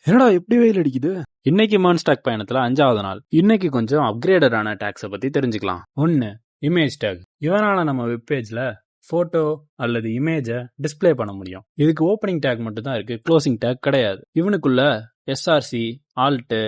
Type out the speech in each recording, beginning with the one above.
என்னடா எப்படி வெயில் அடிக்குது? இன்னைக்கு மான்ஸ்டாக் பயணத்துல 5வது நாள். இன்னைக்கு கொஞ்சம் அப்கிரேடடான டேக்ஸை பத்தி தெரிஞ்சுக்கலாம். 1. Image take. இவனால நம்ம வெப் பேஜ்ல போட்டோ அல்லது இமேஜை டிஸ்ப்ளே பண்ண முடியும். இதுக்கு ஓப்பனிங் டேக் மட்டும் தான் இருக்கு, க்ளோசிங் டேக் கிடையாது. இவனுக்குள்ள எஸ்ஆர்சி, ஆல்ட்டு,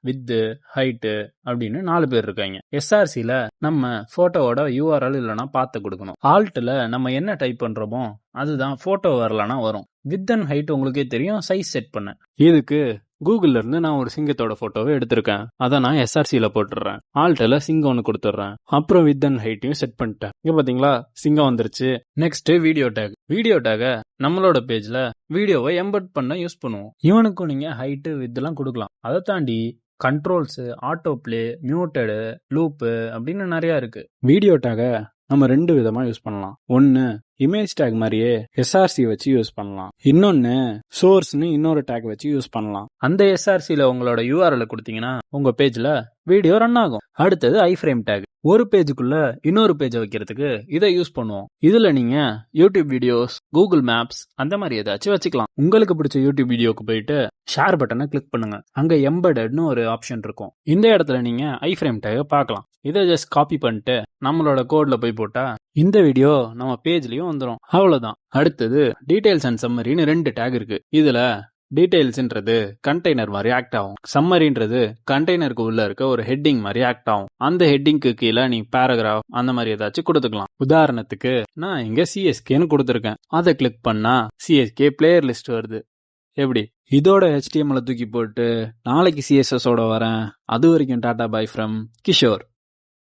வித்து, ஹைட்டு அப்படின்னு 4 பேர் இருக்காங்க. எஸ்ஆர்சில நம்ம போட்டோவோட யூஆர்எல் இல்லைன்னா பார்த்து கொடுக்கணும். ஆல்ட்ல நம்ம என்ன டைப் பண்றோமோ அதுதான் போட்டோ வரலன்னா வரும். வித் அண்ட் ஹைட் உங்களுக்கே தெரியும், சைஸ் செட் பண்ண. இதுக்கு கூகுள்ல இருந்து நான் ஒரு சிங்கத்தோட போட்டோவை எடுத்திருக்கேன். அதை நான் எஸ்ஆர்சில போட்டுறேன். ஆல்ட்ல சிங்கம் ஒன்று கொடுத்துட்றேன். அப்புறம் வித் அண்ட் ஹைட்டையும் செட் பண்ணிட்டேன். இங்க பாத்தீங்களா, சிங்கம் வந்துருச்சு. Next video take. வீடியோ டேக நம்மளோட பேஜ்ல வீடியோவை எம்பெட் பண்ண யூஸ் பண்ணுவோம். இவனுக்கும் நீங்க ஹைட்டு வித் எல்லாம் கொடுக்கலாம். அதை தாண்டி கண்ட்ரோல்ஸ், ஆட்டோ பிளே, மியூட்டடு, லூப்பு அப்படின்னு நிறைய இருக்கு. வீடியோ டேக நம்ம 2 விதமா யூஸ் பண்ணலாம். ஒன்னு இமேஜ் டேக் மாதிரியே எஸ்ஆர்சி வச்சு யூஸ் பண்ணலாம். இன்னொன்னு சோர்ஸ்னு இன்னொரு டேக் வச்சு யூஸ் பண்ணலாம். அந்த எஸ்ஆர்சில உங்களோட யூஆர்எல் கொடுத்தீங்கன்னா உங்க பேஜ்ல வீடியோ ரன் ஆகும். அடுத்தது ஐஃப்ரேம் டேக். ஒரு பேஜுக்குள்ள இன்னொரு பேஜை வைக்கிறதுக்கு இதை யூஸ் பண்ணுவோம். இதுல நீங்க யூடியூப் வீடியோஸ், கூகுள் மேப்ஸ் அந்த மாதிரி ஏதாச்சும் வச்சுக்கலாம். உங்களுக்கு பிடிச்ச யூடியூப் வீடியோக்கு போயிட்டு ஷேர் பட்டனை கிளிக் பண்ணுங்க. அங்க எம்பெடட்னு ஒரு ஆப்ஷன் இருக்கும். இந்த இடத்துல நீங்க ஐஃப்ரேம் டேக பார்க்கலாம். இதை ஜஸ்ட் காப்பி பண்ணிட்டு நம்மளோட கோட்ல போய் போட்டா இந்த வீடியோ நம்ம பேஜ்லயும் வந்துடும். அவ்வளவுதான். அடுத்தது டீடைல்ஸ் அண்ட் சம்மரின்னு 2 டேக் இருக்கு. இதுல டீடைல்ஸ்ன்றது கண்டெய்னர் மாதிரி ஆக்ட் ஆகும். சம்மரின்றது கண்டெய்னருக்கு உள்ள இருக்க ஒரு ஹெட்டிங் மாதிரி ஆக்ட் ஆகும். அந்த ஹெட்டிங்க்கு கீழே நீ பேராகிராஃப் அந்த மாதிரி ஏதாச்சும் கொடுத்துக்கலாம். உதாரணத்துக்கு நான் இங்க சிஎஸ்கேன்னு கொடுத்துருக்கேன். அதை கிளிக் பண்ணா சிஎஸ்கே பிளேயர் லிஸ்ட் வருது. எப்படி? இதோட HTML தூக்கி போட்டு நாளைக்கு CSS ஓட வரேன். அது வரைக்கும் டாடா பை ஃப்ரம் கிஷோர்.